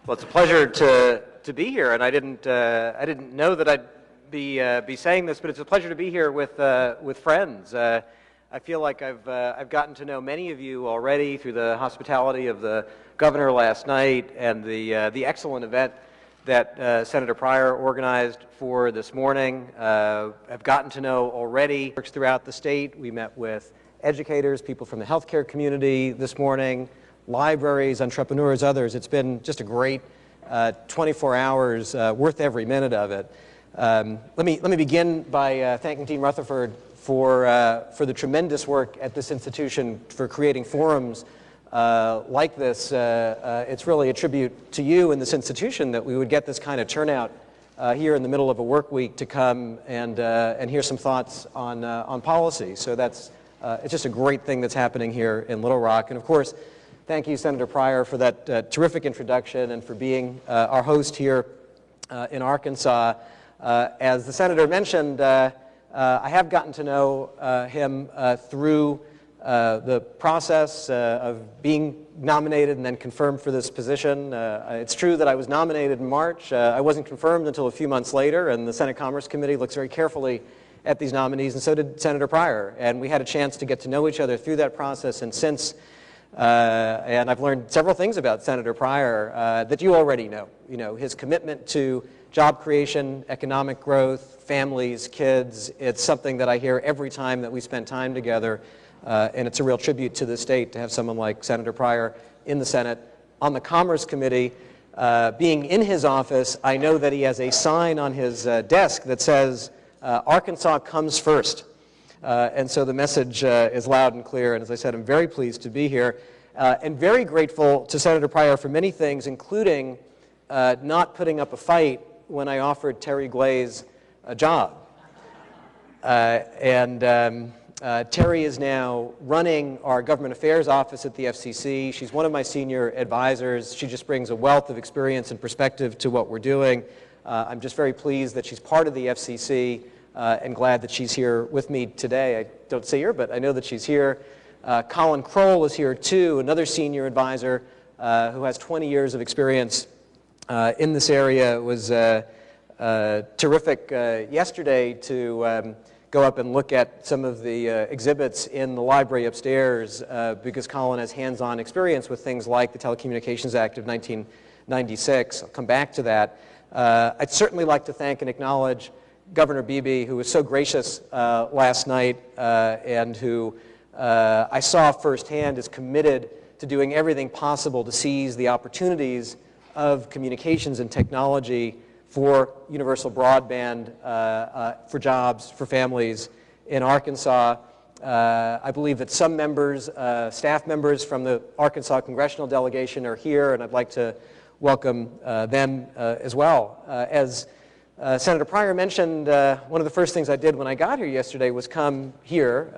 Well, it's a pleasure to be here, and I didn't know that I'd be saying this, but it's a pleasure to be here with friends. I feel like I've gotten to know many of you already through the hospitality of the governor last night and the excellent event that Senator Pryor organized for this morning. I've gotten to know already works throughout the state. We met with educators, people from the healthcare community this morning, libraries, entrepreneurs, others. It's been just a great 24 hours, worth every minute of it. Let me begin by thanking Dean Rutherford for the tremendous work at this institution for creating forums like this. It's really a tribute to you and this institution that we would get this kind of turnout here in the middle of a work week to come and hear some thoughts on policy. So that's it's just a great thing that's happening here in Little Rock. And of course, thank you, Senator Pryor, for that terrific introduction and for being our host here in Arkansas. As the Senator mentioned, I have gotten to know him through the process of being nominated and then confirmed for this position. It's true that I was nominated in March. I wasn't confirmed until a few months later, and the Senate Commerce Committee looks very carefully at these nominees, and so did Senator Pryor. And we had a chance to get to know each other through that process, and since and I've learned several things about Senator Pryor that you already know. You know, his commitment to job creation, economic growth, families, kids. It's something that I hear every time that we spend time together, and it's a real tribute to the state to have someone like Senator Pryor in the Senate. On the Commerce Committee, being in his office, I know that he has a sign on his desk that says, Arkansas comes first. And so the message is loud and clear, and as I said, I'm very pleased to be here and very grateful to Senator Pryor for many things, including not putting up a fight when I offered Terry Glaze a job. Terry is now running our government affairs office at the FCC. She's one of my senior advisors. She just brings a wealth of experience and perspective to what we're doing. I'm just very pleased that she's part of the FCC. And glad that she's here with me today. I don't see her, but I know that she's here. Colin Kroll is here too, another senior advisor who has 20 years of experience in this area. It was terrific yesterday to go up and look at some of the exhibits in the library upstairs because Colin has hands-on experience with things like the Telecommunications Act of 1996. I'll come back to that. I'd certainly like to thank and acknowledge Governor Beebe, who was so gracious last night and who I saw firsthand is committed to doing everything possible to seize the opportunities of communications and technology for universal broadband, for jobs, for families in Arkansas. I believe that some members, staff members from the Arkansas congressional delegation are here, and I'd like to welcome them as well. As Senator Pryor mentioned, one of the first things I did when I got here yesterday was come here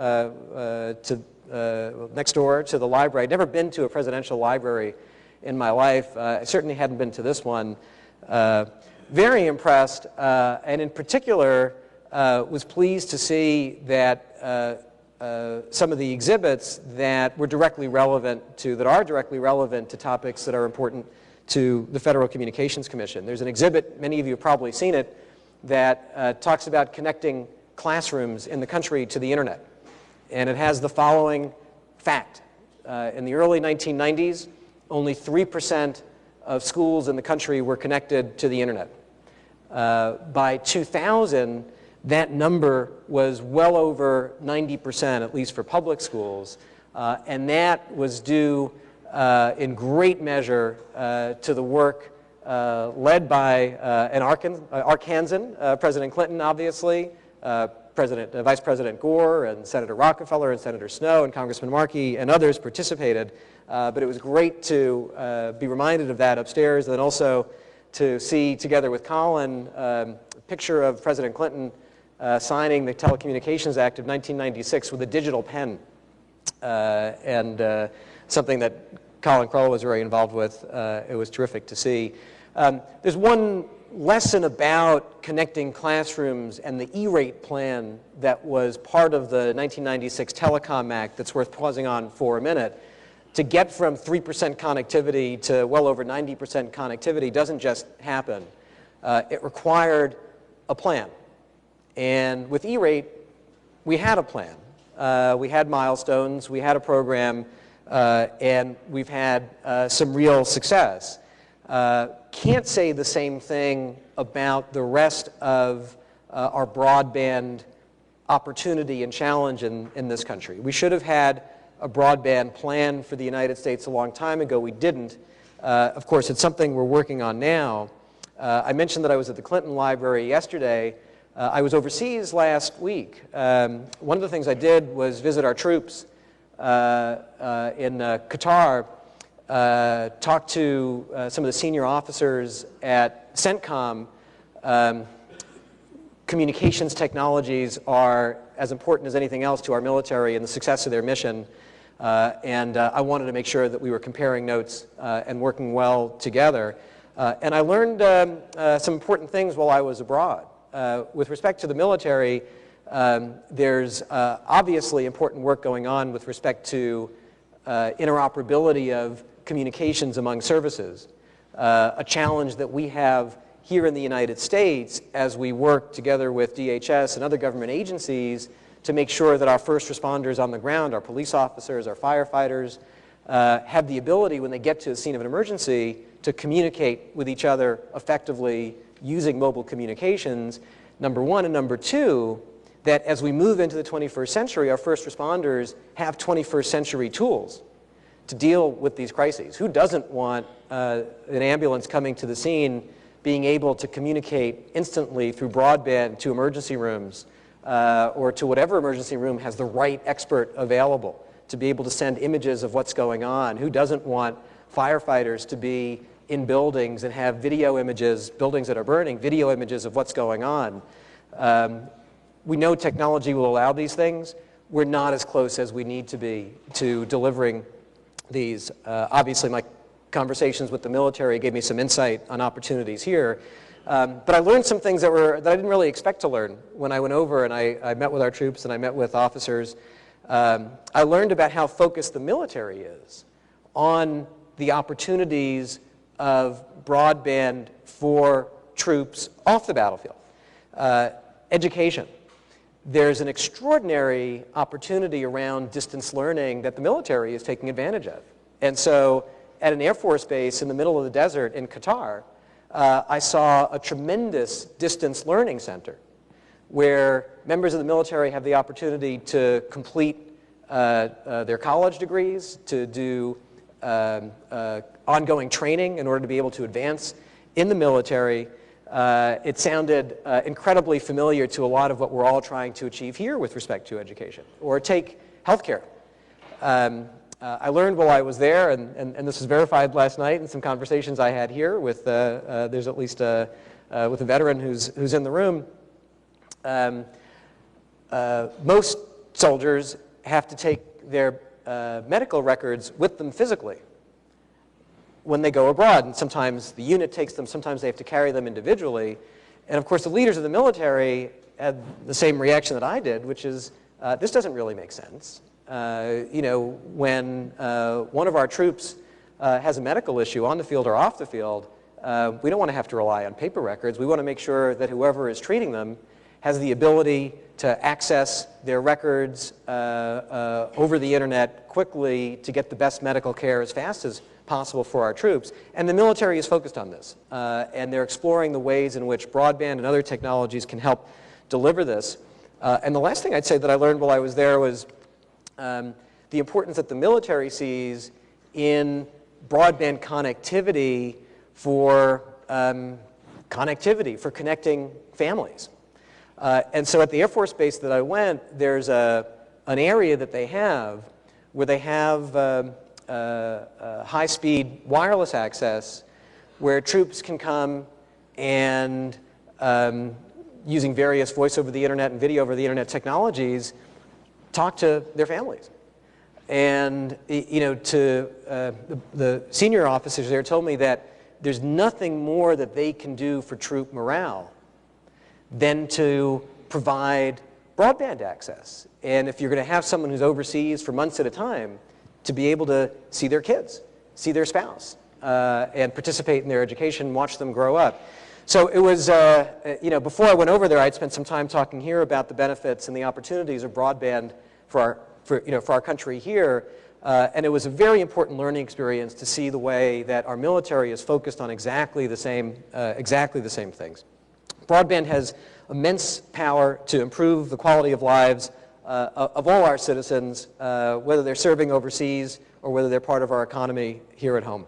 next door to the library. I'd never been to a presidential library in my life. I certainly hadn't been to this one. Very impressed, and in particular was pleased to see that some of the exhibits that were directly relevant to, that are directly relevant to topics that are important to the Federal Communications Commission. There's an exhibit, many of you have probably seen it, that talks about connecting classrooms in the country to the internet. And it has the following fact. In the early 1990s, only 3% of schools in the country were connected to the internet. By 2000, that number was well over 90%, at least for public schools, and that was due in great measure to the work led by an Arkansan, President Clinton, obviously, Vice President Gore, and Senator Rockefeller, and Senator Snowe, and Congressman Markey, and others participated. But it was great to be reminded of that upstairs, and then also to see, together with Colin, a picture of President Clinton signing the Telecommunications Act of 1996 with a digital pen. Something that Colin Kroll was very involved with. It was terrific to see. There's one lesson about connecting classrooms and the E-rate plan that was part of the 1996 Telecom Act that's worth pausing on for a minute. to get from 3% connectivity to well over 90% connectivity doesn't just happen. It required a plan. And with E-rate, we had a plan. We had milestones, we had a program, and we've had some real success. Can't say the same thing about the rest of our broadband opportunity and challenge in this country. We should have had a broadband plan for the United States a long time ago. We didn't. Of course, it's something we're working on now. I mentioned that I was at the Clinton Library yesterday. I was overseas last week. One of the things I did was visit our troops in Qatar, talk to some of the senior officers at CENTCOM. Communications technologies are as important as anything else to our military and the success of their mission. And I wanted to make sure that we were comparing notes and working well together. And I learned some important things while I was abroad. With respect to the military, there's obviously important work going on with respect to interoperability of communications among services, a challenge that we have here in the United States as we work together with DHS and other government agencies to make sure that our first responders on the ground, our police officers, our firefighters, have the ability when they get to the scene of an emergency to communicate with each other effectively using mobile communications, number one. And number two, that as we move into the 21st century, our first responders have 21st century tools to deal with these crises. Who doesn't want an ambulance coming to the scene being able to communicate instantly through broadband to emergency rooms or to whatever emergency room has the right expert available to be able to send images of what's going on? Who doesn't want firefighters to be in buildings and have video images, buildings that are burning, video images of what's going on? We know technology will allow these things. We're not as close as we need to be to delivering these. Obviously, my conversations with the military gave me some insight on opportunities here. But I learned some things that I didn't really expect to learn when I went over and I met with our troops and I met with officers. I learned about how focused the military is on the opportunities of broadband for troops off the battlefield. Education. There's an extraordinary opportunity around distance learning that the military is taking advantage of. And so at an Air Force base in the middle of the desert in Qatar, I saw a tremendous distance learning center where members of the military have the opportunity to complete their college degrees, to do ongoing training in order to be able to advance in the military. It sounded incredibly familiar to a lot of what we're all trying to achieve here with respect to education. Or take healthcare. I learned while I was there, and this was verified last night in some conversations I had here with, there's at least with a veteran who's in the room. Most soldiers have to take their medical records with them physically when they go abroad, and sometimes the unit takes them, sometimes they have to carry them individually. And of course, the leaders of the military had the same reaction that I did, which is, this doesn't really make sense. You know, when one of our troops has a medical issue on the field or off the field, we don't want to have to rely on paper records. We want to make sure that whoever is treating them has the ability to access their records over the internet quickly to get the best medical care as fast as possible for our troops. And the military is focused on this. And they're exploring the ways in which broadband and other technologies can help deliver this. And the last thing I'd say that I learned while I was there was the importance that the military sees in broadband connectivity for connecting families. And so at the Air Force Base that I went, there's an area that they have where they have high-speed wireless access where troops can come and using various voice over the internet and video over the internet technologies talk to their families. And you know, the senior officers there told me that there's nothing more that they can do for troop morale than to provide broadband access. And if you're going to have someone who's overseas for months at a time, to be able to see their kids, see their spouse, and participate in their education, watch them grow up. So it was, before I went over there, I'd spent some time talking here about the benefits and the opportunities of broadband for our country here. And it was a very important learning experience to see the way that our military is focused on exactly the same things. Broadband has immense power to improve the quality of lives of all our citizens, whether they're serving overseas or whether they're part of our economy here at home.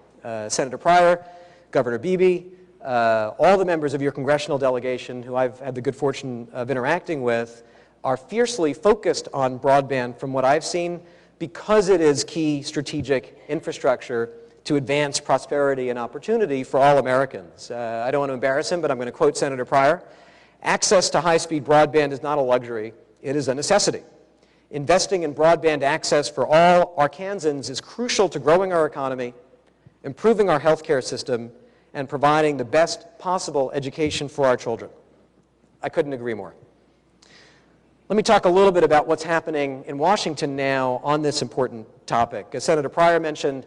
Senator Pryor, Governor Beebe, all the members of your congressional delegation who I've had the good fortune of interacting with are fiercely focused on broadband from what I've seen because it is key strategic infrastructure to advance prosperity and opportunity for all Americans. I don't want to embarrass him, but I'm going to quote Senator Pryor. Access to high-speed broadband is not a luxury, it is a necessity. Investing in broadband access for all Arkansans is crucial to growing our economy, improving our healthcare system, and providing the best possible education for our children. I couldn't agree more. Let me talk a little bit about what's happening in Washington now on this important topic. As Senator Pryor mentioned,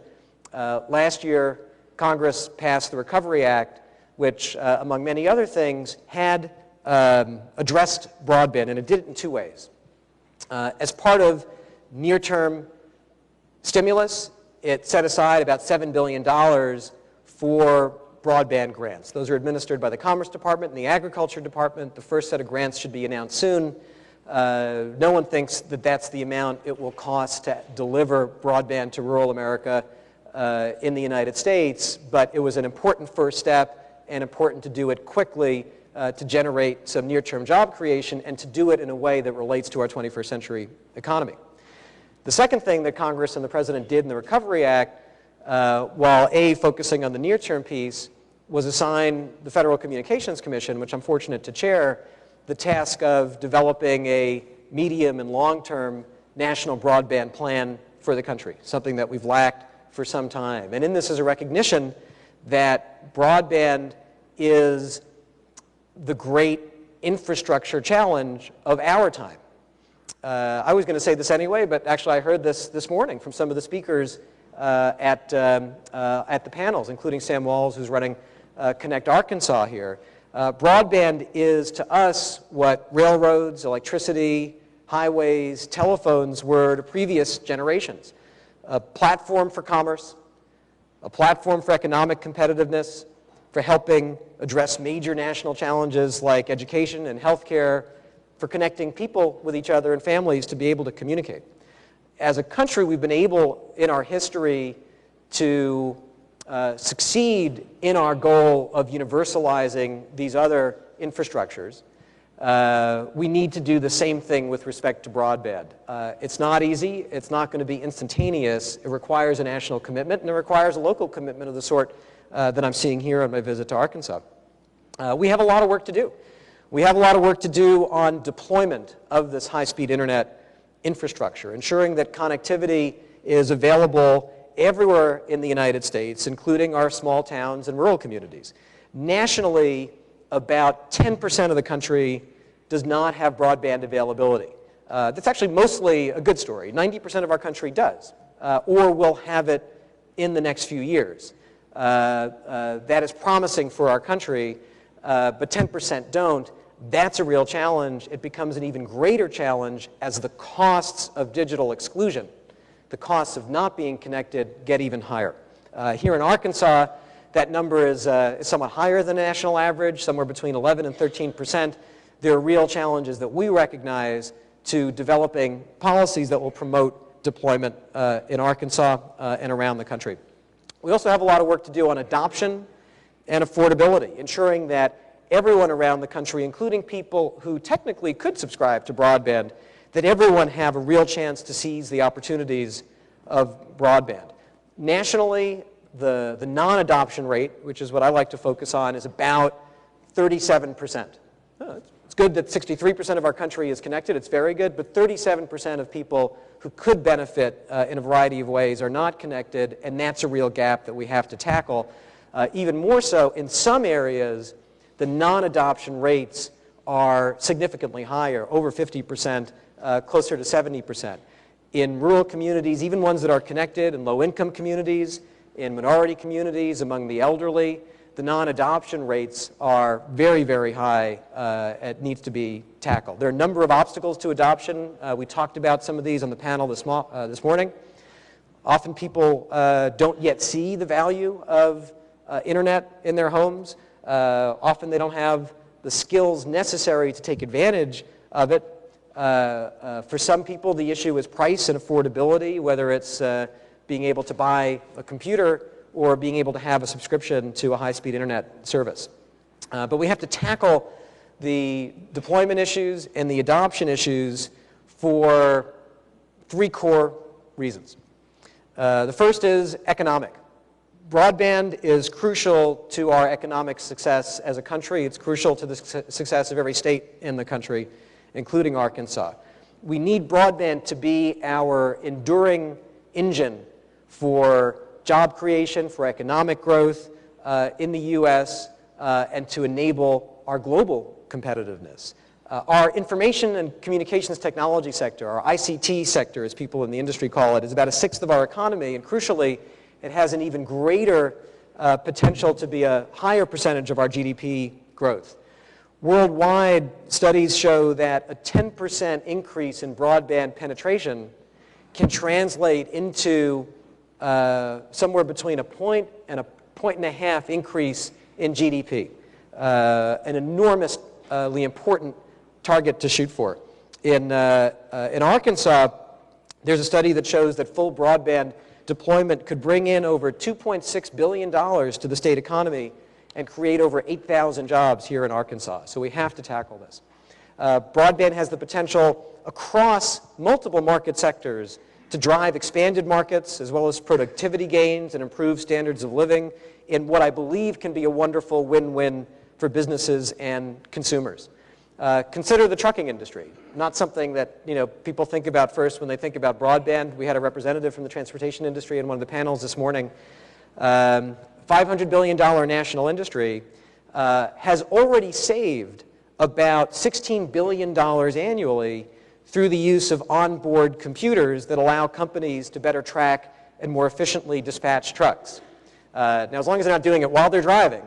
last year Congress passed the Recovery Act, which, among many other things, had addressed broadband, and it did it in two ways. As part of near-term stimulus, it set aside about $7 billion for broadband grants. Those are administered by the Commerce Department and the Agriculture Department. The first set of grants should be announced soon. No one thinks that that's the amount it will cost to deliver broadband to rural America in the United States, but it was an important first step and important to do it quickly to generate some near-term job creation and to do it in a way that relates to our 21st century economy. The second thing that Congress and the President did in the Recovery Act, while focusing on the near-term piece, was assign the Federal Communications Commission, which I'm fortunate to chair, the task of developing a medium and long-term national broadband plan for the country, something that we've lacked for some time. And in this is a recognition that broadband is the great infrastructure challenge of our time. I was going to say this anyway, but actually I heard this morning from some of the speakers at the panels, including Sam Walls, who's running Connect Arkansas here. Broadband is to us what railroads, electricity, highways, telephones were to previous generations. A platform for commerce, a platform for economic competitiveness, for helping address major national challenges like education and healthcare, for connecting people with each other and families to be able to communicate. As a country, we've been able in our history to succeed in our goal of universalizing these other infrastructures. We need to do the same thing with respect to broadband. It's not easy. It's not going to be instantaneous. It requires a national commitment, and it requires a local commitment of the sort that I'm seeing here on my visit to Arkansas. We have a lot of work to do. We have a lot of work to do on deployment of this high-speed internet infrastructure, ensuring that connectivity is available everywhere in the United States, including our small towns and rural communities. Nationally, about 10% of the country does not have broadband availability. That's actually mostly a good story. 90% of our country does, or will have it in the next few years. That is promising for our country, but 10% don't. That's a real challenge. It becomes an even greater challenge as the costs of digital exclusion, the costs of not being connected, get even higher. Here in Arkansas, that number is somewhat higher than the national average, somewhere between 11 and 13%. There are real challenges that we recognize to developing policies that will promote deployment in Arkansas and around the country. We also have a lot of work to do on adoption and affordability, ensuring that everyone around the country, including people who technically could subscribe to broadband, that everyone have a real chance to seize the opportunities of broadband. Nationally, the non-adoption rate, which is what I like to focus on, is about 37%. It's good that 63% of our country is connected. It's very good, but 37% of people who could benefit in a variety of ways are not connected, and that's a real gap that we have to tackle. Even more so, in some areas, the non-adoption rates are significantly higher, over 50%, closer to 70%. in rural communities, even ones that are connected, in low-income communities, in minority communities, among the elderly, the non-adoption rates are very, very high. It needs to be tackled. There are a number of obstacles to adoption. We talked about some of these on the panel this morning. Often people don't yet see the value of internet in their homes. Often they don't have the skills necessary to take advantage of it. For some people, the issue is price and affordability, whether it's being able to buy a computer or being able to have a subscription to a high-speed internet service. But we have to tackle the deployment issues and the adoption issues for three core reasons. The first is economic. Broadband is crucial to our economic success as a country. It's crucial to the success of every state in the country, including Arkansas. We need broadband to be our enduring engine for job creation, for economic growth in the U.S., and to enable our global competitiveness. Our information and communications technology sector, our ICT sector, as people in the industry call it, is about 1/6 of our economy, and crucially, it has an even greater potential to be a higher percentage of our GDP growth. Worldwide, studies show that a 10% increase in broadband penetration can translate into somewhere between a point and a 1.5 increase in GDP, an enormously important target to shoot for. In Arkansas, there's a study that shows that full broadband deployment could bring in over $2.6 billion to the state economy and create over 8,000 jobs here in Arkansas. So we have to tackle this. Broadband has the potential across multiple market sectors to drive expanded markets as well as productivity gains and improve standards of living in what I believe can be a wonderful win-win for businesses and consumers. Consider the trucking industry, not something that people think about first when they think about broadband. We had a representative from the transportation industry in one of the panels this morning. $500 billion national industry has already saved about $16 billion annually through the use of onboard computers that allow companies to better track and more efficiently dispatch trucks. Now, as long as they're not doing it while they're driving,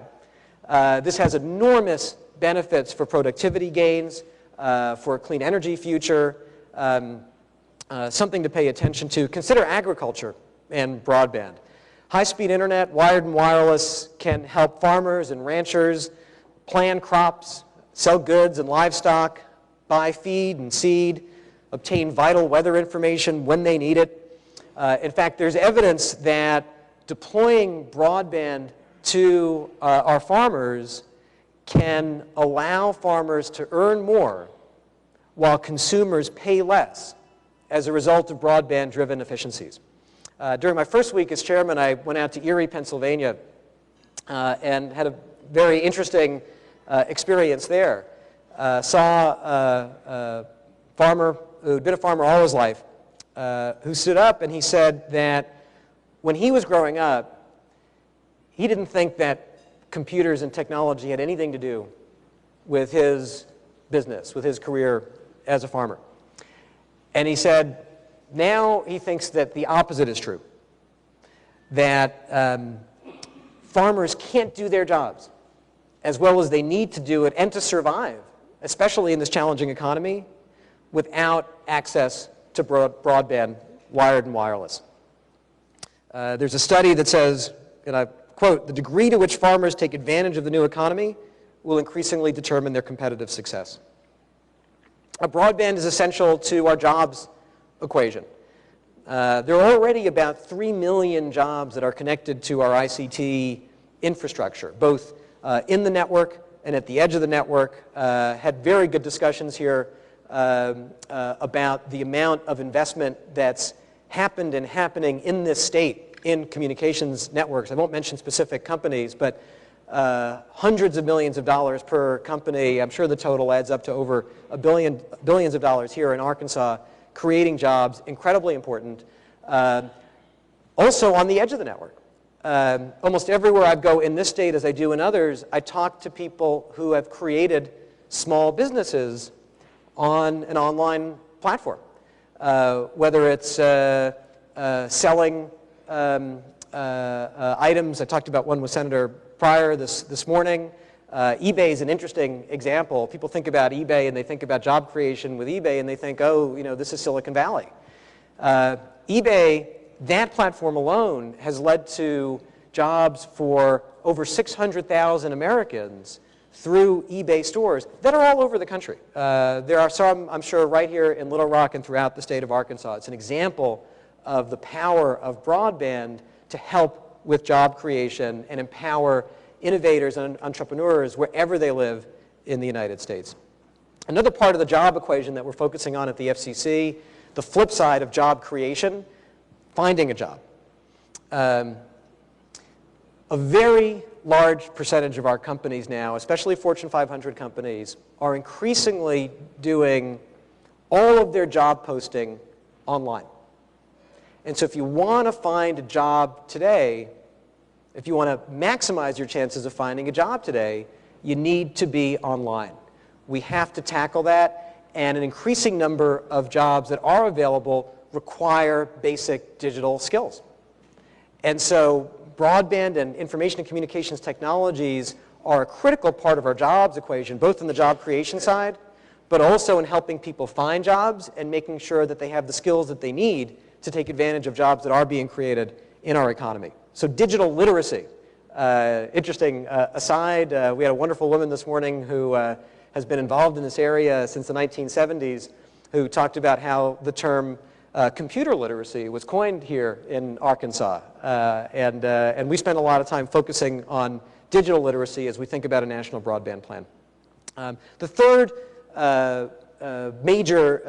this has enormous benefits for productivity gains, for a clean energy future, something to pay attention to. Consider agriculture and broadband. High-speed internet, wired and wireless, can help farmers and ranchers plan crops, sell goods and livestock, buy feed and seed, obtain vital weather information when they need it. In fact, there's evidence that deploying broadband to our farmers can allow farmers to earn more while consumers pay less as a result of broadband-driven efficiencies. During my first week as chairman, I went out to Erie, Pennsylvania, and had a very interesting experience there. Saw a farmer who'd been a farmer all his life, who stood up and he said that when he was growing up, he didn't think that computers and technology had anything to do with his business, with his career as a farmer. And he said, now he thinks that the opposite is true, that farmers can't do their jobs as well as they need to do it and to survive, especially in this challenging economy, without access to broadband, wired and wireless. There's a study that says, and I quote, "The degree to which farmers take advantage of the new economy will increasingly determine their competitive success." Broadband is essential to our jobs equation. There are already about 3 million jobs that are connected to our ICT infrastructure, both in the network and at the edge of the network. Had very good discussions here about the amount of investment that's happened and happening in this state in communications networks. I won't mention specific companies, but hundreds of millions of dollars per company. I'm sure the total adds up to over billions of dollars here in Arkansas, creating jobs, incredibly important. Also on the edge of the network. Almost everywhere I go in this state, as I do in others, I talk to people who have created small businesses on an online platform. whether it's selling items. I talked about one with Senator Pryor this morning. eBay is an interesting example. People think about eBay and they think about job creation with eBay and they think, oh, this is Silicon Valley. eBay, that platform alone, has led to jobs for over 600,000 Americans through eBay stores that are all over the country. There are some, I'm sure, right here in Little Rock and throughout the state of Arkansas. It's an example of the power of broadband to help with job creation and empower innovators and entrepreneurs wherever they live in the United States. Another part of the job equation that we're focusing on at the FCC, the flip side of job creation, finding a job. A very large percentage of our companies now, especially Fortune 500 companies, are increasingly doing all of their job posting online. And so if you want to find a job today, if you want to maximize your chances of finding a job today, you need to be online. We have to tackle that, and an increasing number of jobs that are available require basic digital skills. And so broadband and information and communications technologies are a critical part of our jobs equation, both in the job creation side, but also in helping people find jobs and making sure that they have the skills that they need to take advantage of jobs that are being created in our economy. So digital literacy, interesting aside, we had a wonderful woman this morning who has been involved in this area since the 1970s, who talked about how the term computer literacy was coined here in Arkansas. And we spend a lot of time focusing on digital literacy as we think about a national broadband plan. The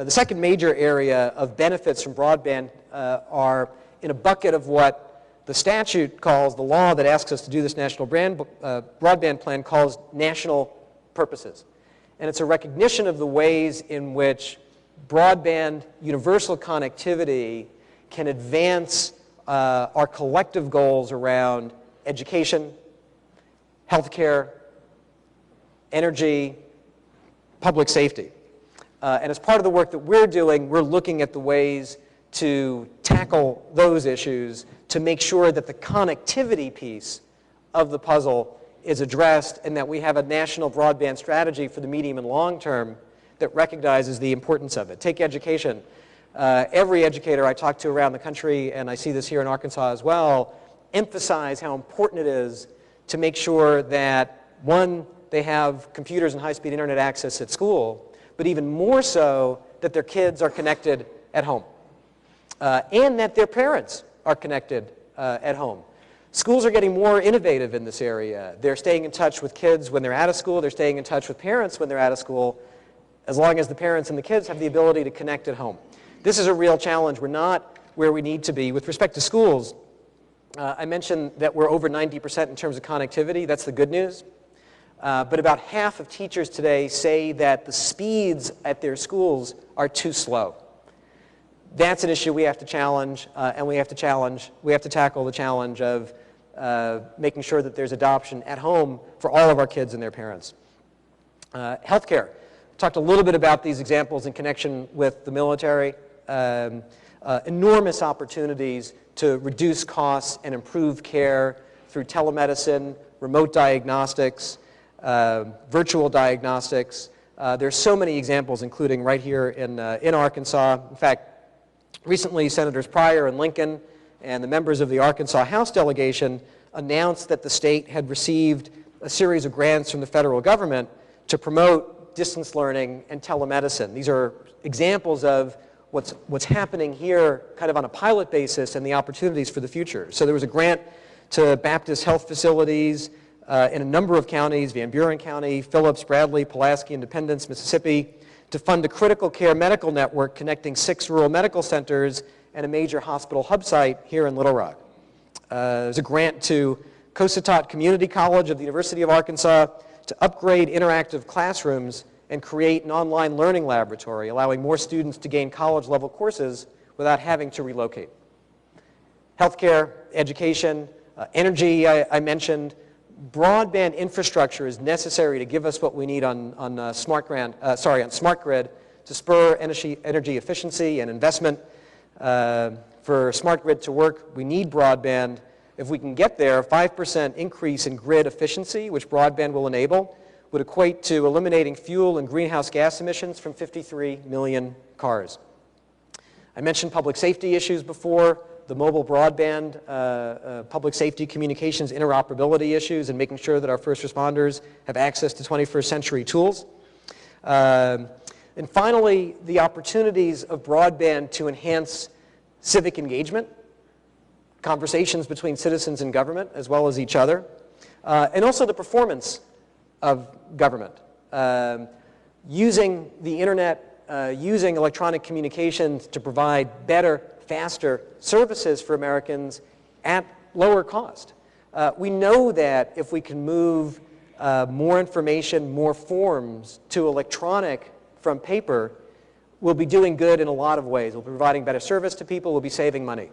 second major area of benefits from broadband are in a bucket of what the statute calls, the law that asks us to do this national broadband plan calls national purposes. And it's a recognition of the ways in which broadband universal connectivity can advance our collective goals around education, healthcare, energy, public safety. And as part of the work that we're doing, we're looking at the ways to tackle those issues to make sure that the connectivity piece of the puzzle is addressed and that we have a national broadband strategy for the medium and long term that recognizes the importance of it. Take education. Every educator I talk to around the country, and I see this here in Arkansas as well, emphasize how important it is to make sure that, one, they have computers and high-speed internet access at school, but even more so that their kids are connected at home, and that their parents are connected at home. Schools are getting more innovative in this area. They're staying in touch with kids when they're out of school. They're staying in touch with parents when they're out of school, as long as the parents and the kids have the ability to connect at home. This is a real challenge. We're not where we need to be. With respect to schools, I mentioned that we're over 90% in terms of connectivity. That's the good news. But about half of teachers today say that the speeds at their schools are too slow. That's an issue we have to challenge, and we have to tackle the challenge of making sure that there's adoption at home for all of our kids and their parents. Healthcare. Talked a little bit about these examples in connection with the military. Enormous opportunities to reduce costs and improve care through telemedicine, remote diagnostics, virtual diagnostics. There's so many examples, including right here in Arkansas. In fact, recently, Senators Pryor and Lincoln and the members of the Arkansas House delegation announced that the state had received a series of grants from the federal government to promote distance learning and telemedicine. These are examples of what's happening here kind of on a pilot basis and the opportunities for the future. So there was a grant to Baptist health facilities in a number of counties, Van Buren County, Phillips, Bradley, Pulaski, Independence, Mississippi, to fund a critical care medical network connecting 6 rural medical centers and a major hospital hub site here in Little Rock. There's a grant to Cossatot Community College of the University of Arkansas to upgrade interactive classrooms and create an online learning laboratory, allowing more students to gain college-level courses without having to relocate. Healthcare, education, energy, I mentioned. Broadband infrastructure is necessary to give us what we need on smart grid to spur energy efficiency and investment. For smart grid to work, we need broadband. If we can get there, a 5% increase in grid efficiency, which broadband will enable, would equate to eliminating fuel and greenhouse gas emissions from 53 million cars. I mentioned public safety issues before, the mobile broadband, public safety communications interoperability issues, and making sure that our first responders have access to 21st century tools. And finally, the opportunities of broadband to enhance civic engagement, conversations between citizens and government, as well as each other, and also the performance of government. Using the internet, using electronic communications to provide better, faster services for Americans at lower cost. We know that if we can move more information, more forms to electronic from paper, we'll be doing good in a lot of ways. We'll be providing better service to people, we'll be saving money.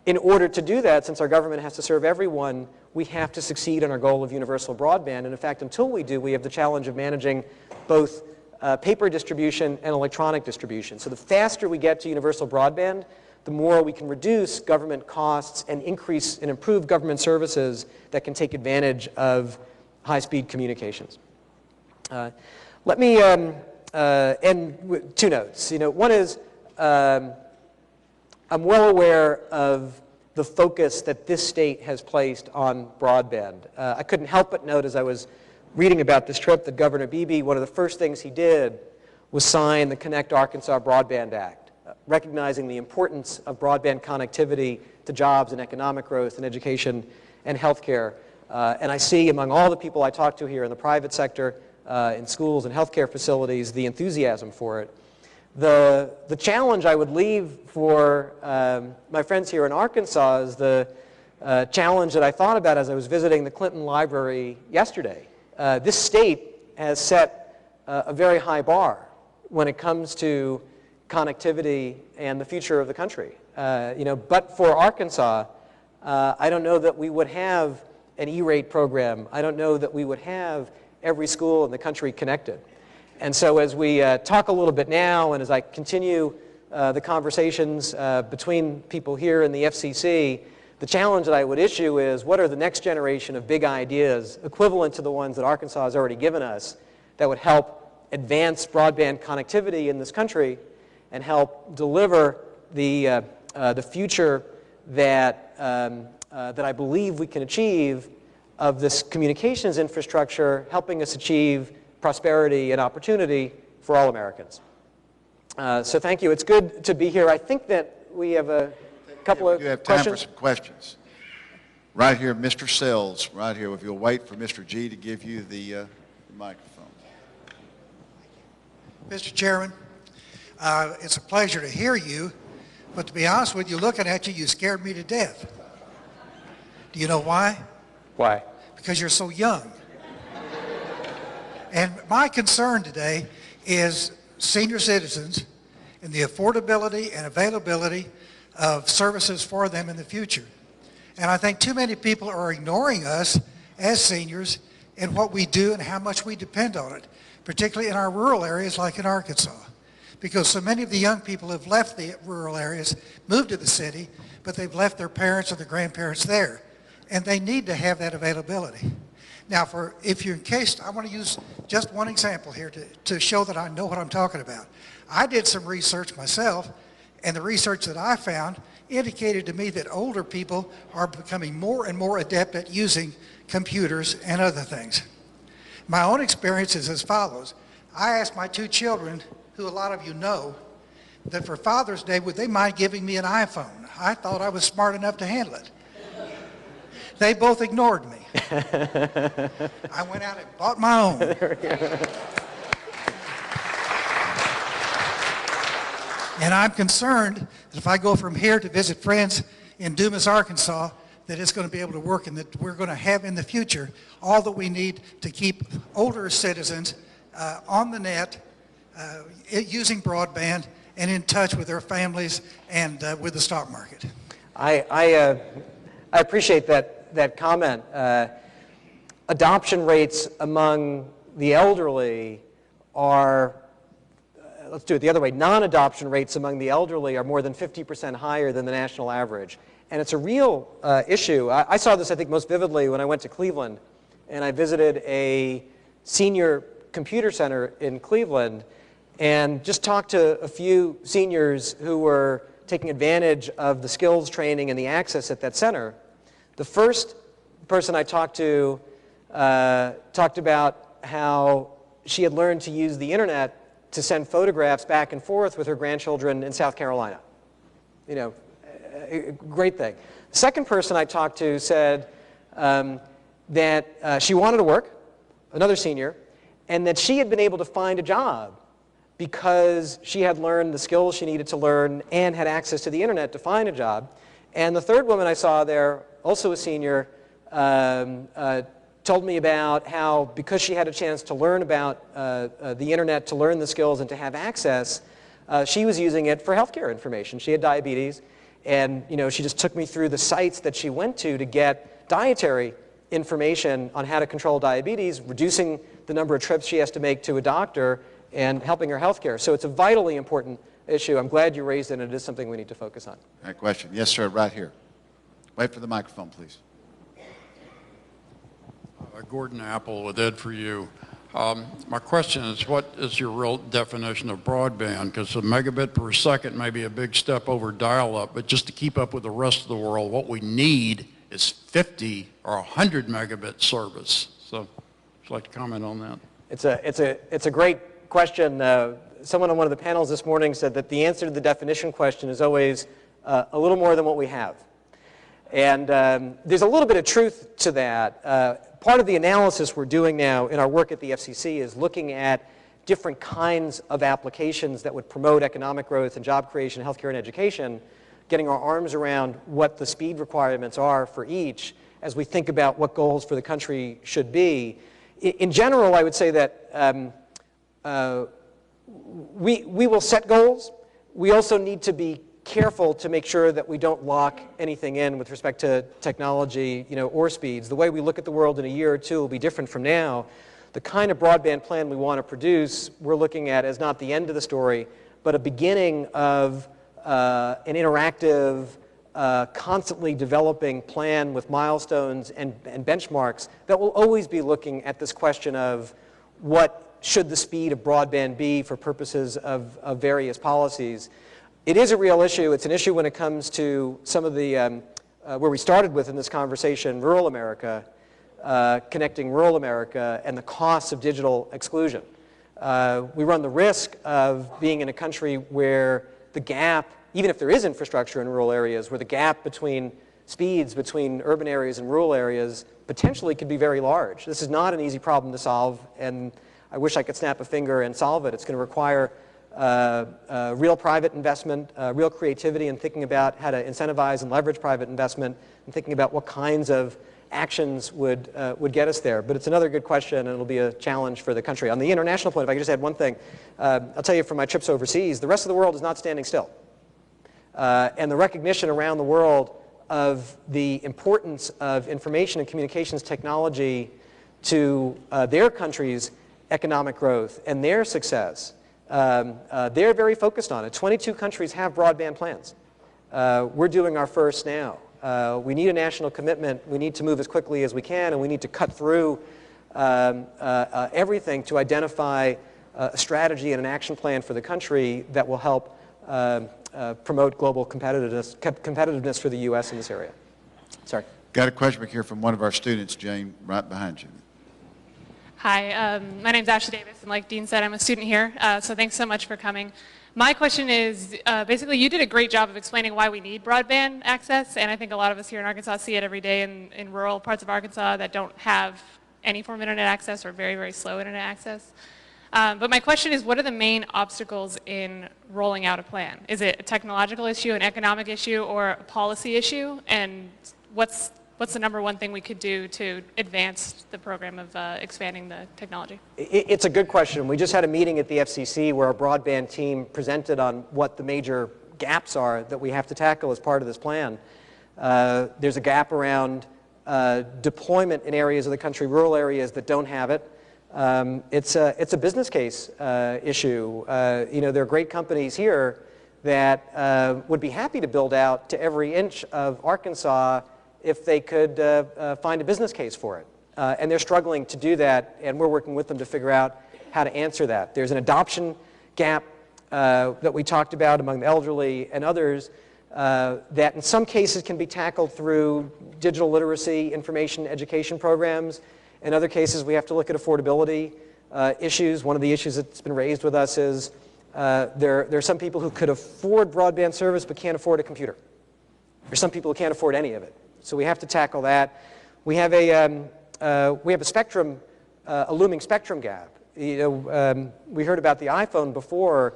In order to do that, since our government has to serve everyone, we have to succeed in our goal of universal broadband. And in fact, until we do, we have the challenge of managing both paper distribution and electronic distribution. So the faster we get to universal broadband, the more we can reduce government costs and increase and improve government services that can take advantage of high-speed communications. Let me end with two notes. One is I'm well aware of the focus that this state has placed on broadband. I couldn't help but note as I was reading about this trip that Governor Beebe, one of the first things he did was sign the Connect Arkansas Broadband Act, recognizing the importance of broadband connectivity to jobs and economic growth and education and healthcare. And I see among all the people I talk to here in the private sector, in schools and healthcare facilities, the enthusiasm for it. The challenge I would leave for my friends here in Arkansas is the challenge that I thought about as I was visiting the Clinton Library yesterday. This state has set a very high bar when it comes to connectivity and the future of the country. But for Arkansas, I don't know that we would have an E-rate program. I don't know that we would have every school in the country connected. And so as we talk a little bit now, and as I continue the conversations between people here in the FCC, the challenge that I would issue is, what are the next generation of big ideas equivalent to the ones that Arkansas has already given us that would help advance broadband connectivity in this country and help deliver the future that I believe we can achieve of this communications infrastructure, helping us achieve prosperity and opportunity for all Americans. So thank you. It's good to be here. I think that we have a couple of questions. We have time for some questions. Right here, Mr. Sells, right here. If you'll wait for Mr. G to give you the microphone. Mr. Chairman, it's a pleasure to hear you, but to be honest with you, looking at you, you scared me to death. Do you know why? Why? Because you're so young. And my concern today is senior citizens and the affordability and availability of services for them in the future. And I think too many people are ignoring us as seniors and what we do and how much we depend on it, particularly in our rural areas like in Arkansas. Because so many of the young people have left the rural areas, moved to the city, but they've left their parents or their grandparents there. And they need to have that availability. Now, I want to use just one example here to show that I know what I'm talking about. I did some research myself, and the research that I found indicated to me that older people are becoming more and more adept at using computers and other things. My own experience is as follows. I asked my two children, who a lot of you know, that for Father's Day, would they mind giving me an iPhone? I thought I was smart enough to handle it. They both ignored me. I went out and bought my own. And I'm concerned that if I go from here to visit friends in Dumas, Arkansas, that it's going to be able to work and that we're going to have in the future all that we need to keep older citizens on the net, using broadband, and in touch with their families and with the stock market. I appreciate that comment. Adoption rates among the elderly are let's do it the other way, non-adoption rates among the elderly are more than 50% higher than the national average. And it's a real issue. I saw this, I think, most vividly when I went to Cleveland, and I visited a senior computer center in Cleveland, and just talked to a few seniors who were taking advantage of the skills training and the access at that center. The first person I talked to talked about how she had learned to use the internet to send photographs back and forth with her grandchildren in South Carolina. You know, a great thing. The second person I talked to said that she wanted to work, another senior, and that she had been able to find a job because she had learned the skills she needed to learn and had access to the internet to find a job. And the third woman I saw there, also a senior, told me about how, because she had a chance to learn about the internet, to learn the skills and to have access, she was using it for healthcare information. She had diabetes, and she just took me through the sites that she went to get dietary information on how to control diabetes, reducing the number of trips she has to make to a doctor, and helping her healthcare. So it's a vitally important issue. I'm glad you raised it, and it is something we need to focus on. All right, question. Yes, sir, right here. Wait for the microphone, please. Gordon Apple with Ed for You. My question is, what is your real definition of broadband? Because a megabit per second may be a big step over dial-up, but just to keep up with the rest of the world, what we need is 50 or 100 megabit service. So I'd like to comment on that. It's a great question. Someone on one of the panels this morning said that the answer to the definition question is always a little more than what we have. And there's a little bit of truth to that. Part of the analysis we're doing now in our work at the FCC is looking at different kinds of applications that would promote economic growth and job creation, healthcare and education, getting our arms around what the speed requirements are for each as we think about what goals for the country should be. In general, I would say that we will set goals. We also need to be careful to make sure that we don't lock anything in with respect to technology, or speeds. The way we look at the world in a year or two will be different from now. The kind of broadband plan we want to produce, we're looking at as not the end of the story, but a beginning of an interactive, constantly developing plan with milestones and benchmarks that will always be looking at this question of what should the speed of broadband be for purposes of various policies. It is a real issue. It's an issue when it comes to some of the, where we started with in this conversation, rural America, connecting rural America and the costs of digital exclusion. We run the risk of being in a country where the gap, even if there is infrastructure in rural areas, where the gap between speeds between urban areas and rural areas potentially could be very large. This is not an easy problem to solve, and I wish I could snap a finger and solve it. It's going to require real private investment, real creativity in thinking about how to incentivize and leverage private investment, and thinking about what kinds of actions would get us there. But it's another good question, and it'll be a challenge for the country. On the international point, if I could just add one thing, I'll tell you from my trips overseas, the rest of the world is not standing still. And the recognition around the world of the importance of information and communications technology to their countries' economic growth and their success, they're very focused on it. 22 countries have broadband plans. We're doing our first now. We need a national commitment. We need to move as quickly as we can, and we need to cut through everything to identify a strategy and an action plan for the country that will help promote global competitiveness for the U.S. in this area. Sorry. Got a question back here from one of our students, Jane, right behind you. Hi, my name's Ashley Davis, and like Dean said, I'm a student here, so thanks so much for coming. My question is, basically, you did a great job of explaining why we need broadband access, and I think a lot of us here in Arkansas see it every day in rural parts of Arkansas that don't have any form of internet access or very, very slow internet access. But my question is, what are the main obstacles in rolling out a plan? Is it a technological issue, an economic issue, or a policy issue? And what's the number one thing we could do to advance the program of expanding the technology? It's a good question. We just had a meeting at the FCC where our broadband team presented on what the major gaps are that we have to tackle as part of this plan. There's a gap around deployment in areas of the country, rural areas that don't have it. It's a business case issue. There are great companies here that would be happy to build out to every inch of Arkansas if they could find a business case for it. And they're struggling to do that, and we're working with them to figure out how to answer that. There's an adoption gap that we talked about among the elderly and others that in some cases can be tackled through digital literacy, information, education programs. In other cases, we have to look at affordability issues. One of the issues that's been raised with us is there are some people who could afford broadband service but can't afford a computer. There's some people who can't afford any of it. So we have to tackle that. We have a spectrum, a looming spectrum gap. We heard about the iPhone before,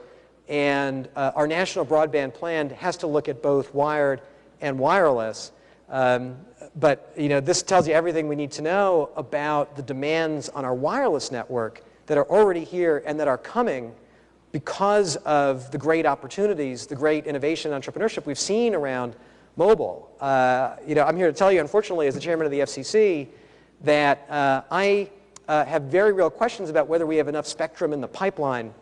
and our national broadband plan has to look at both wired and wireless. But this tells you everything we need to know about the demands on our wireless network that are already here and that are coming because of the great opportunities, the great innovation and entrepreneurship we've seen around mobile. I'm here to tell you, unfortunately, as the chairman of the FCC, that I have very real questions about whether we have enough spectrum in the pipeline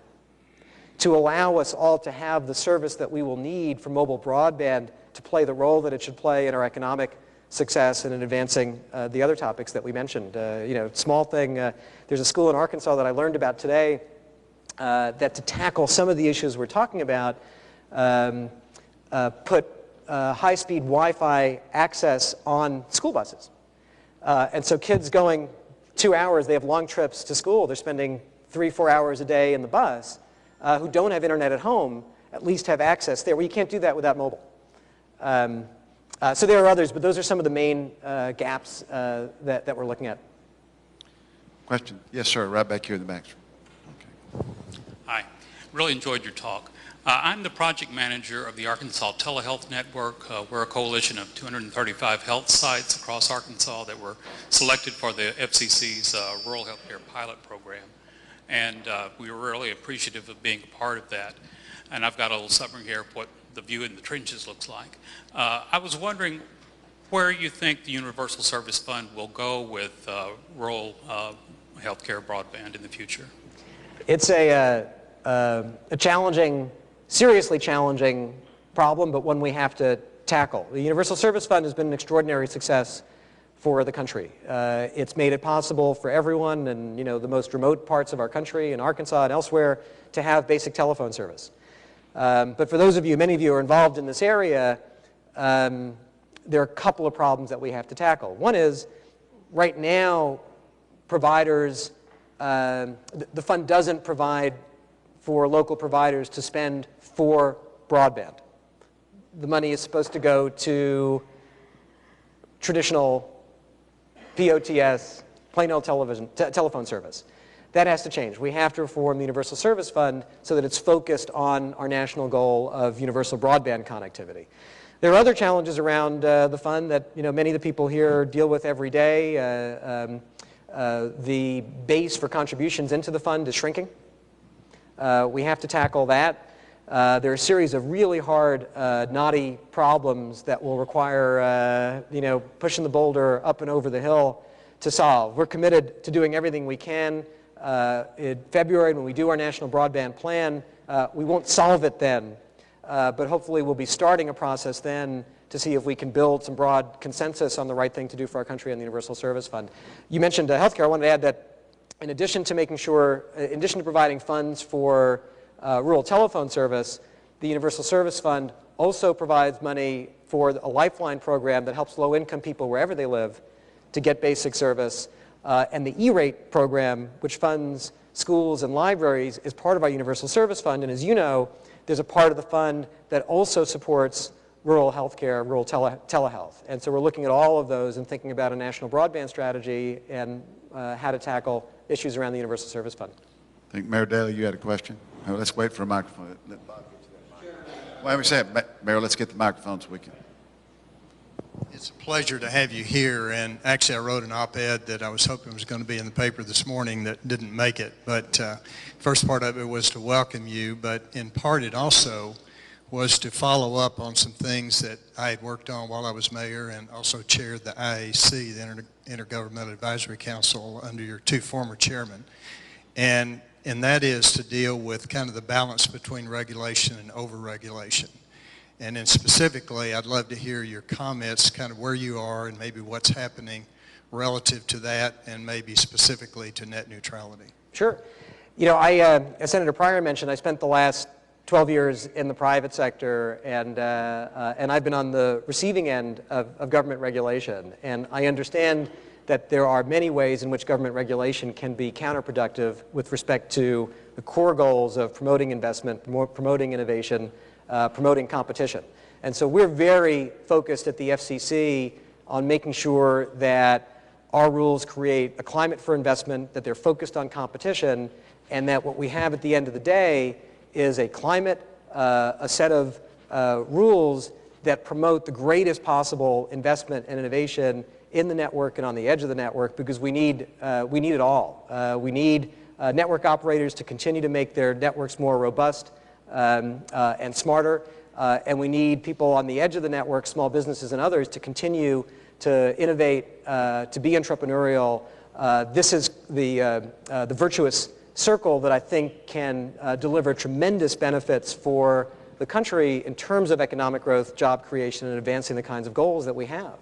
to allow us all to have the service that we will need for mobile broadband to play the role that it should play in our economic success and in advancing the other topics that we mentioned. Small thing, there's a school in Arkansas that I learned about today that to tackle some of the issues we're talking about, put high-speed Wi-Fi access on school buses. And so kids going 2 hours, they have long trips to school, they're spending 3-4 hours a day in the bus, who don't have internet at home, at least have access there. Well, you can't do that without mobile. So there are others, but those are some of the main gaps that we're looking at. Question? Yes, sir. Right back here in the back. Okay. Hi. Really enjoyed your talk. I'm the project manager of the Arkansas Telehealth Network. We're a coalition of 235 health sites across Arkansas that were selected for the FCC's Rural Healthcare Pilot Program. And we were really appreciative of being a part of that. And I've got a little summary here of what the view in the trenches looks like. I was wondering where you think the Universal Service Fund will go with rural healthcare broadband in the future. It's a challenging, seriously challenging problem, but one we have to tackle. The Universal Service Fund has been an extraordinary success for the country. It's made it possible for everyone in the most remote parts of our country, in Arkansas and elsewhere, to have basic telephone service. But for those of you, many of you are involved in this area, there are a couple of problems that we have to tackle. One is, right now, providers, the fund doesn't provide for local providers to spend for broadband. The money is supposed to go to traditional POTS, plain old telephone service. That has to change. We have to reform the Universal Service Fund so that it's focused on our national goal of universal broadband connectivity. There are other challenges around the fund that many of the people here deal with every day. The base for contributions into the fund is shrinking. We have to tackle that. There are a series of really hard, knotty problems that will require, pushing the boulder up and over the hill to solve. We're committed to doing everything we can. In February, when we do our national broadband plan, we won't solve it then, but hopefully we'll be starting a process then to see if we can build some broad consensus on the right thing to do for our country on the Universal Service Fund. You mentioned healthcare. I wanted to add that in addition to making sure, in addition to providing funds for rural telephone service, the Universal Service Fund also provides money for a lifeline program that helps low-income people wherever they live to get basic service. And the E-rate program, which funds schools and libraries, is part of our Universal Service Fund. And as you know, there's a part of the fund that also supports rural healthcare, rural telehealth. And so we're looking at all of those and thinking about a national broadband strategy and how to tackle issues around the Universal Service Fund. I think Mayor Daley, you had a question? Oh, let's wait for a microphone. Let Bob get to that microphone. Well, let me say it, Mayor, let's get the microphone so we can. It's a pleasure to have you here, and actually I wrote an op-ed that I was hoping was going to be in the paper this morning that didn't make it, but first part of it was to welcome you, but in part it also was to follow up on some things that I had worked on while I was mayor and also chaired the IAC, the Intergovernmental Advisory Council, under your two former chairmen. And that is to deal with kind of the balance between regulation and over-regulation. And then specifically, I'd love to hear your comments, kind of where you are and maybe what's happening relative to that and maybe specifically to net neutrality. Sure. You know, as Senator Pryor mentioned, I spent the last 12 years in the private sector, and I've been on the receiving end of government regulation. And I understand that there are many ways in which government regulation can be counterproductive with respect to the core goals of promoting investment, promoting innovation, promoting competition. And so we're very focused at the FCC on making sure that our rules create a climate for investment, that they're focused on competition, and that what we have at the end of the day is a climate, a set of rules that promote the greatest possible investment and innovation in the network and on the edge of the network, because we need it all. We need network operators to continue to make their networks more robust and smarter, and we need people on the edge of the network, small businesses and others, to continue to innovate, to be entrepreneurial. This is the virtuous circle that I think can deliver tremendous benefits for the country in terms of economic growth, job creation, and advancing the kinds of goals that we have.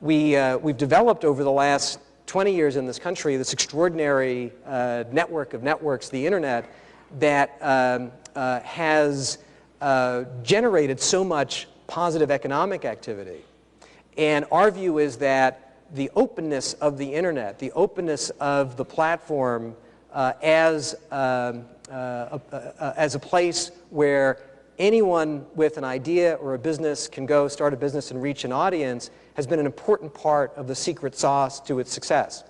We've developed over the last 20 years in this country this extraordinary network of networks, the internet, that has generated so much positive economic activity. And our view is that the openness of the internet, the openness of the platform as a place where anyone with an idea or a business can go start a business and reach an audience has been an important part of the secret sauce to its success.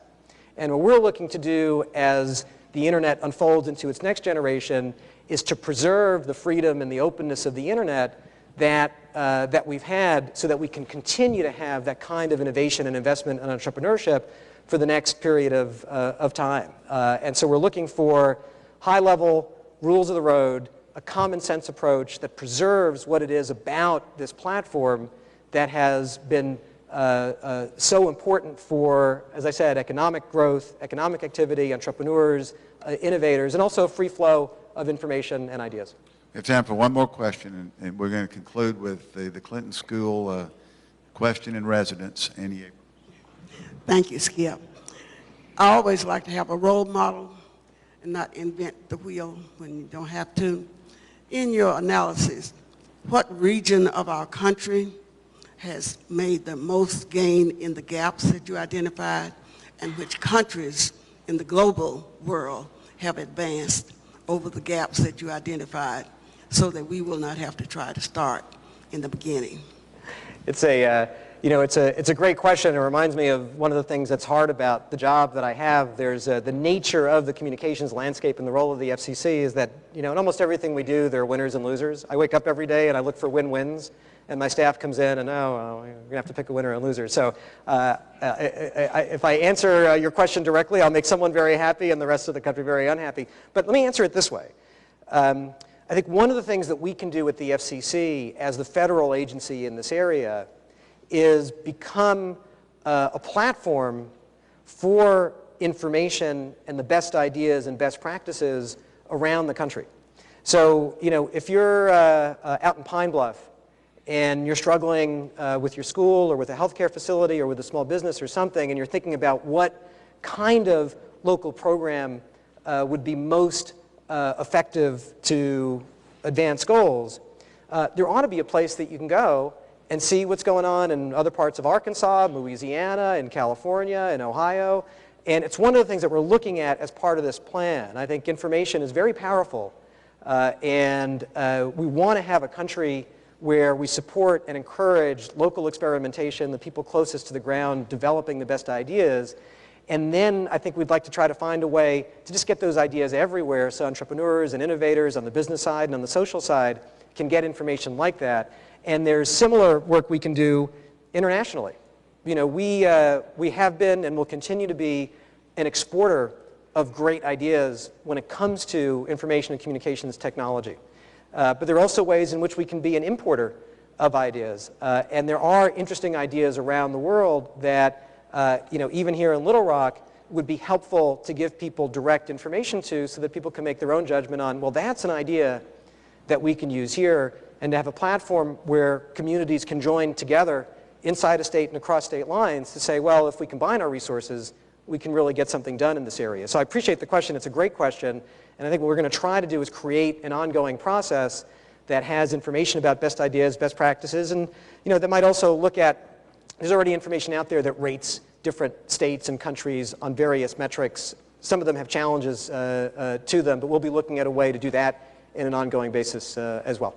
And what we're looking to do as the internet unfolds into its next generation is to preserve the freedom and the openness of the internet that we've had, so that we can continue to have that kind of innovation and investment and entrepreneurship for the next period of time. And so we're looking for high-level rules of the road, a common sense approach that preserves what it is about this platform that has been so important for, as I said, economic growth, economic activity, entrepreneurs, innovators, and also free flow of information and ideas. We have time for one more question, and we're going to conclude with the Clinton School question in residence. Annie Abrams. Thank you, Skip. I always like to have a role model and not invent the wheel when you don't have to. In your analysis, what region of our country has made the most gain in the gaps that you identified, and which countries in the global world have advanced over the gaps that you identified, so that we will not have to try to start in the beginning? It's a great question. It reminds me of one of the things that's hard about the job that I have. There's the nature of the communications landscape, and the role of the FCC is that, in almost everything we do, there are winners and losers. I wake up every day and I look for win-wins, and my staff comes in and, we're going to have to pick a winner and loser. So if I answer your question directly, I'll make someone very happy and the rest of the country very unhappy. But let me answer it this way. I think one of the things that we can do at the FCC as the federal agency in this area is become a platform for information and the best ideas and best practices around the country. So, if you're out in Pine Bluff and you're struggling with your school or with a healthcare facility or with a small business or something, and you're thinking about what kind of local program would be most effective to advance goals, there ought to be a place that you can go and see what's going on in other parts of Arkansas, Louisiana, in California, in Ohio. And it's one of the things that we're looking at as part of this plan. I think information is very powerful, and we want to have a country where we support and encourage local experimentation, the people closest to the ground developing the best ideas. And then I think we'd like to try to find a way to just get those ideas everywhere, so entrepreneurs and innovators on the business side and on the social side can get information like that. And there's similar work we can do internationally. We have been and will continue to be an exporter of great ideas when it comes to information and communications technology. but there are also ways in which we can be an importer of ideas. And there are interesting ideas around the world that, even here in Little Rock, would be helpful to give people direct information to so that people can make their own judgment on, well, that's an idea that we can use here, and to have a platform where communities can join together inside a state and across state lines to say, well, if we combine our resources, we can really get something done in this area. So I appreciate the question. It's a great question. And I think what we're going to try to do is create an ongoing process that has information about best ideas, best practices, and that might also look at, there's already information out there that rates different states and countries on various metrics. Some of them have challenges to them, but we'll be looking at a way to do that in an ongoing basis as well.